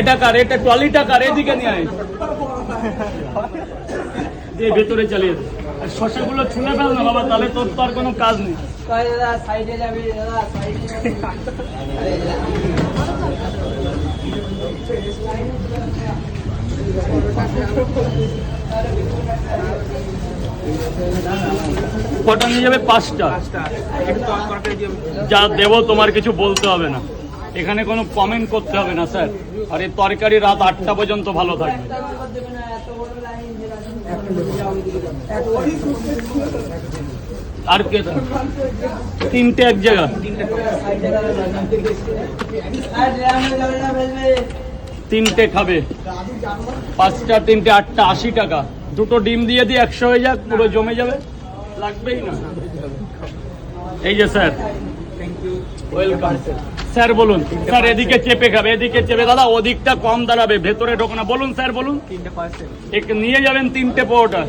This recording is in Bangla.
টাকার এটা ট্রলি টাকার এদিকে নিয়ে আয় দিয়ে ভেতরে চালিয়ে দে। আর শসাগুলো ছুলে ফেল না বাবা, তাহলে তোর তো আর কোনো কাজ নেই। সাইডে যাবি দাদা, কটা নিয়ে যাবে? 5টা। যা দেবো তোমার কিছু বলতে হবে না, এখানে কোনো কমেন্ট করতে হবে না স্যার। আর এই তরকারি রাত 8টা পর্যন্ত ভালো থাকবে। আর কে? 3টে এক জায়গা, 3টে খাবে। 5টা 3টে 8টা 80 টাকা। 2টো ডিম দিয়ে দিয়ে 100 হয়ে যাক, পুরো জমে যাবে, লাগবেই না। এই যে স্যার, ওয়েলকাম স্যার। বলুন স্যার, এদিকে চেপে খাবে, এদিকে চেপে। দাদা ওদিকটা কম দাঁড়াবে, ভেতরে ঢোকো না। বলুন স্যার, বলুন। 3টে পার্সেল নিয়ে যাবেন, 3টে পরোটা।